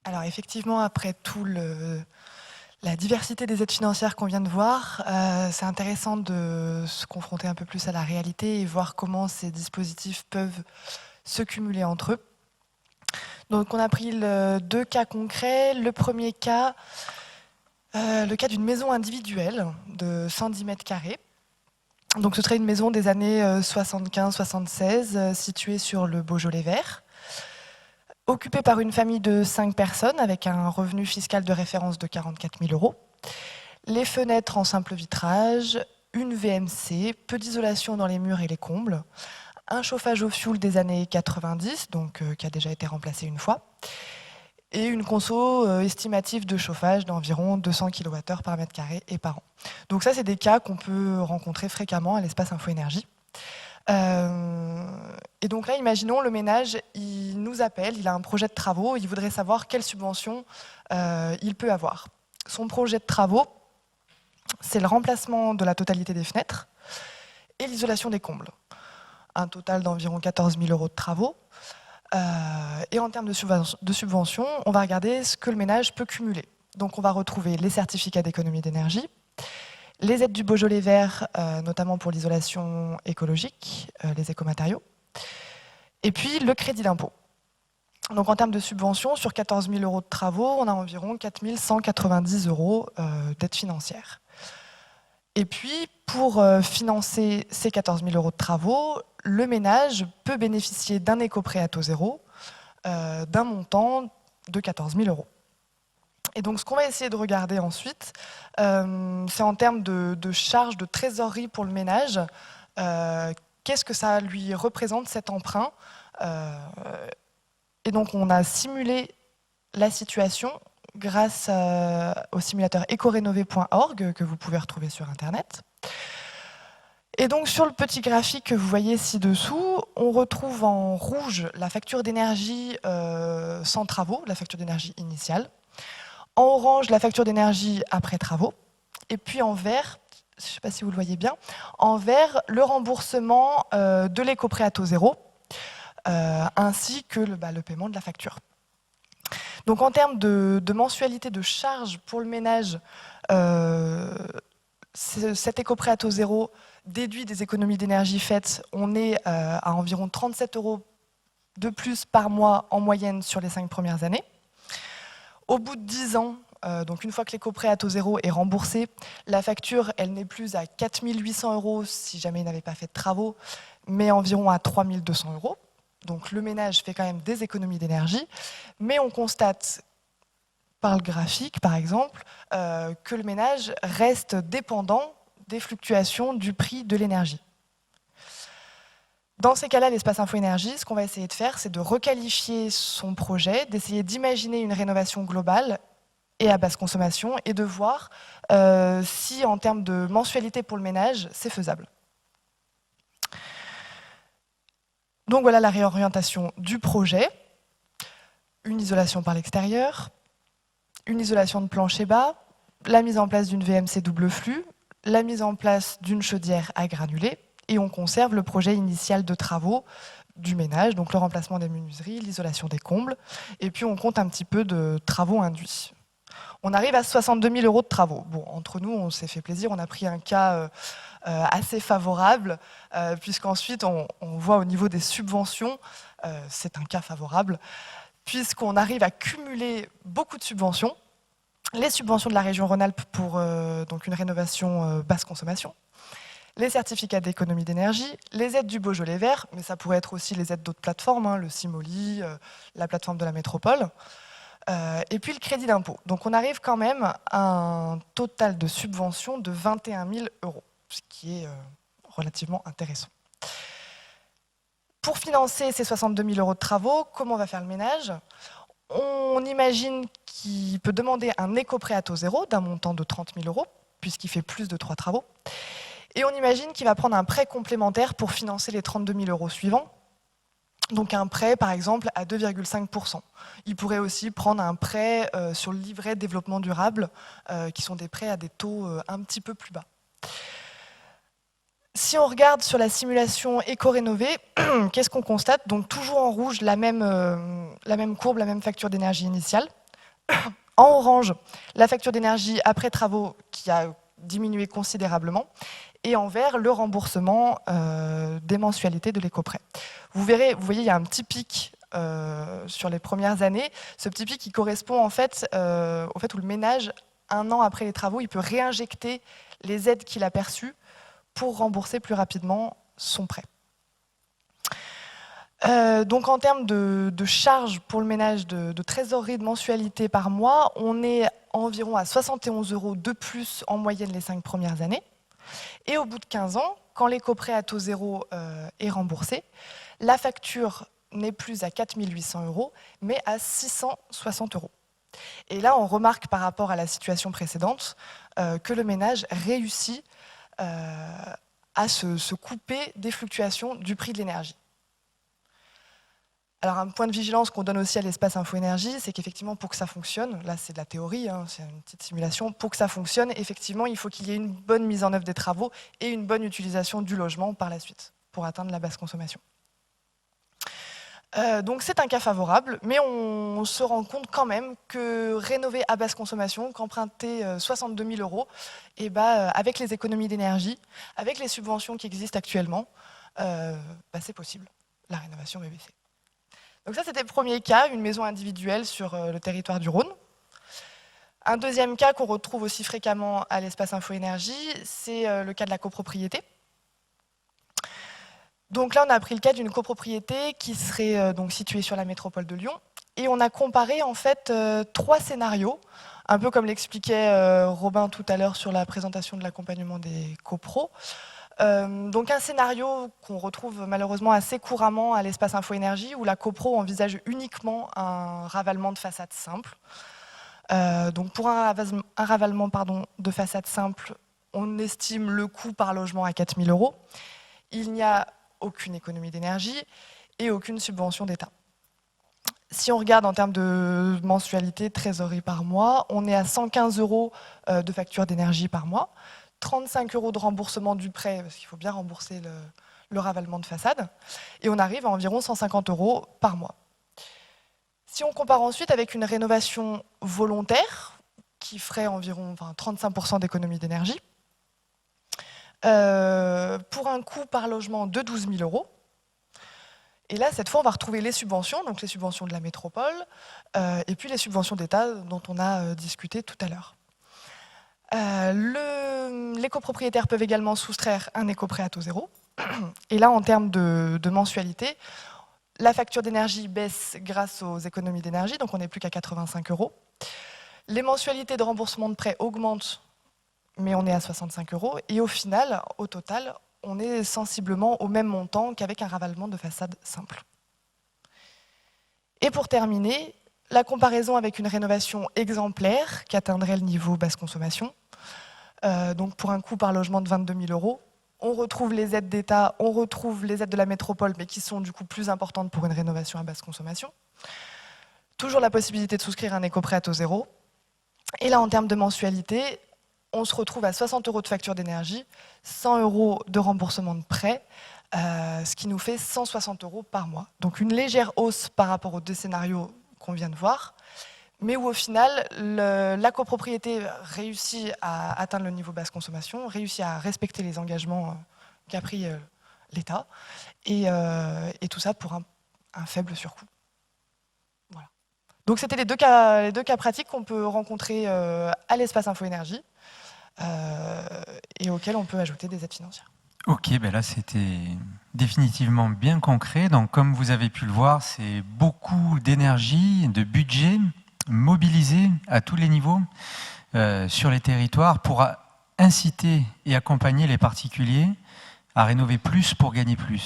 Alors effectivement, après la diversité des aides financières qu'on vient de voir, c'est intéressant de se confronter un peu plus à la réalité et voir comment ces dispositifs peuvent se cumuler entre eux. Donc on a pris deux cas concrets. Le premier cas, le cas d'une maison individuelle de 110 mètres carrés. Donc ce serait une maison des années 75-76, située sur le Beaujolais vert, occupée par une famille de 5 personnes avec un revenu fiscal de référence de 44 000 euros. Les fenêtres en simple vitrage, une VMC, peu d'isolation dans les murs et les combles, un chauffage au fioul des années 90, donc qui a déjà été remplacé une fois, et une conso estimative de chauffage d'environ 200 kWh par mètre carré et par an. Donc ça, c'est des cas qu'on peut rencontrer fréquemment à l'espace Info Énergie. Et donc là, imaginons, le ménage, il nous appelle, il a un projet de travaux, il voudrait savoir quelle subvention il peut avoir. Son projet de travaux, c'est le remplacement de la totalité des fenêtres et l'isolation des combles. Un total d'environ 14 000 euros de travaux. Et en termes de subvention, on va regarder ce que le ménage peut cumuler. Donc on va retrouver les certificats d'économie d'énergie, les aides du Beaujolais vert, notamment pour l'isolation écologique, les écomatériaux, et puis le crédit d'impôt. Donc en termes de subvention, sur 14 000 euros de travaux, on a environ 4 190 euros d'aide financière. Et puis, pour financer ces 14 000 euros de travaux, le ménage peut bénéficier d'un éco-prêt à taux zéro d'un montant de 14 000 euros. Et donc, ce qu'on va essayer de regarder ensuite, c'est en termes de charges de trésorerie pour le ménage, qu'est-ce que ça lui représente, cet emprunt. Et donc, on a simulé la situation grâce au simulateur ecorénové.org que vous pouvez retrouver sur Internet. Et donc sur le petit graphique que vous voyez ci-dessous, on retrouve en rouge la facture d'énergie sans travaux, la facture d'énergie initiale. En orange, la facture d'énergie après travaux. Et puis en vert, je ne sais pas si vous le voyez bien, en vert, le remboursement de l'éco-prêt à taux zéro, ainsi que le paiement de la facture. Donc en termes de mensualité de charge pour le ménage, cet éco-prêt à taux zéro déduit des économies d'énergie faites, on est à environ 37 euros de plus par mois en moyenne sur les 5 premières années. Au bout de 10 ans, donc une fois que l'éco-prêt à taux zéro est remboursé, la facture, elle n'est plus à 4 800 euros si jamais il n'avait pas fait de travaux, mais environ à 3 200 euros. Donc le ménage fait quand même des économies d'énergie, mais on constate par le graphique, par exemple, que le ménage reste dépendant des fluctuations du prix de l'énergie. Dans ces cas-là, l'espace Info Énergie, ce qu'on va essayer de faire, c'est de requalifier son projet, d'essayer d'imaginer une rénovation globale et à basse consommation, et de voir si, en termes de mensualité pour le ménage, c'est faisable. Donc voilà la réorientation du projet. Une isolation par l'extérieur, une isolation de plancher bas, la mise en place d'une VMC double flux, la mise en place d'une chaudière à granulés, et on conserve le projet initial de travaux du ménage, donc le remplacement des menuiseries, l'isolation des combles, et puis on compte un petit peu de travaux induits. On arrive à 62 000 euros de travaux. Bon, entre nous, on s'est fait plaisir, on a pris un cas assez favorable, puisqu'ensuite on voit au niveau des subventions, c'est un cas favorable, puisqu'on arrive à cumuler beaucoup de subventions, les subventions de la région Rhône-Alpes pour donc une rénovation basse consommation, les certificats d'économie d'énergie, les aides du Beaujolais vert, mais ça pourrait être aussi les aides d'autres plateformes, le Simoli, la plateforme de la métropole, et puis le crédit d'impôt. Donc on arrive quand même à un total de subventions de 21 000 euros, ce qui est relativement intéressant. Pour financer ces 62 000 euros de travaux, comment on va faire le ménage? On imagine qu'il peut demander un éco-prêt à taux zéro d'un montant de 30 000 euros, puisqu'il fait plus de 3 travaux. Et on imagine qu'il va prendre un prêt complémentaire pour financer les 32 000 euros suivants. Donc un prêt, par exemple, à 2,5 %. Il pourrait aussi prendre un prêt sur le livret de développement durable, qui sont des prêts à des taux un petit peu plus bas. Si on regarde sur la simulation éco-rénovée, qu'est-ce qu'on constate? Donc toujours en rouge, la même courbe, la même facture d'énergie initiale. En orange, la facture d'énergie après travaux qui a diminué considérablement. Et en vert, le remboursement des mensualités de l'éco-prêt. Vous voyez, il y a un petit pic sur les premières années. Ce petit pic qui correspond en fait, au fait où le ménage, 1 an après les travaux, il peut réinjecter les aides qu'il a perçues pour rembourser plus rapidement son prêt. Donc en termes de charges pour le ménage de trésorerie de mensualité par mois, on est environ à 71 € de plus en moyenne les 5 premières années. Et au bout de 15 ans, quand l'éco-prêt à taux zéro est remboursé, la facture n'est plus à 4 800 €, mais à 660 €. Et là, on remarque par rapport à la situation précédente que le ménage réussit à se couper des fluctuations du prix de l'énergie. Alors un point de vigilance qu'on donne aussi à l'espace Info-Énergie, c'est qu'effectivement pour que ça fonctionne, là c'est de la théorie, hein, c'est une petite simulation, pour que ça fonctionne, effectivement il faut qu'il y ait une bonne mise en œuvre des travaux et une bonne utilisation du logement par la suite, pour atteindre la basse consommation. Donc c'est un cas favorable, mais on se rend compte quand même que rénover à basse consommation, qu'emprunter 62 000 €, et avec les économies d'énergie, avec les subventions qui existent actuellement, c'est possible, la rénovation BBC. Donc ça, c'était le premier cas, une maison individuelle sur le territoire du Rhône. Un deuxième cas qu'on retrouve aussi fréquemment à l'espace Info-Énergie, c'est le cas de la copropriété. Donc là, on a pris le cas d'une copropriété qui serait donc située sur la métropole de Lyon. Et on a comparé en fait 3 scénarios, un peu comme l'expliquait Robin tout à l'heure sur la présentation de l'accompagnement des copros. Donc un scénario qu'on retrouve malheureusement assez couramment à l'espace Info-Énergie, où la copro envisage uniquement un ravalement de façade simple. Donc pour un ravalement de façade simple, on estime le coût par logement à 4 000 €. Il n'y a aucune économie d'énergie et aucune subvention d'État. Si on regarde en termes de mensualité, trésorerie par mois, on est à 115 € de facture d'énergie par mois, 35 € de remboursement du prêt, parce qu'il faut bien rembourser le ravalement de façade, et on arrive à environ 150 € par mois. Si on compare ensuite avec une rénovation volontaire, qui ferait environ 35% d'économie d'énergie, pour un coût par logement de 12 000 €, et là, cette fois, on va retrouver les subventions, donc les subventions de la métropole, et puis les subventions d'État dont on a discuté tout à l'heure. Les copropriétaires peuvent également soustraire un éco-prêt à taux zéro. Et là, en termes de mensualité, la facture d'énergie baisse grâce aux économies d'énergie, donc on n'est plus qu'à 85 €. Les mensualités de remboursement de prêt augmentent, mais on est à 65 €. Et au final, au total, on est sensiblement au même montant qu'avec un ravalement de façade simple. Et pour terminer, la comparaison avec une rénovation exemplaire qui atteindrait le niveau basse consommation. Donc pour un coût par logement de 22 000 €, on retrouve les aides d'État, on retrouve les aides de la métropole, mais qui sont du coup plus importantes pour une rénovation à basse consommation. Toujours la possibilité de souscrire un éco-prêt à taux zéro. Et là, en termes de mensualité, on se retrouve à 60 € de facture d'énergie, 100 € de remboursement de prêt, ce qui nous fait 160 € par mois. Donc une légère hausse par rapport aux 2 scénarios qu'on vient de voir, mais où au final, la copropriété réussit à atteindre le niveau basse consommation, réussit à respecter les engagements qu'a pris l'État, et tout ça pour un faible surcoût. Voilà. Donc c'était les deux cas pratiques qu'on peut rencontrer à l'espace Info-Énergie, et auxquels on peut ajouter des aides financières. Ok, ben là c'était définitivement bien concret. Donc comme vous avez pu le voir, c'est beaucoup d'énergie, de budget mobilisé à tous les niveaux sur les territoires pour inciter et accompagner les particuliers à rénover plus pour gagner plus.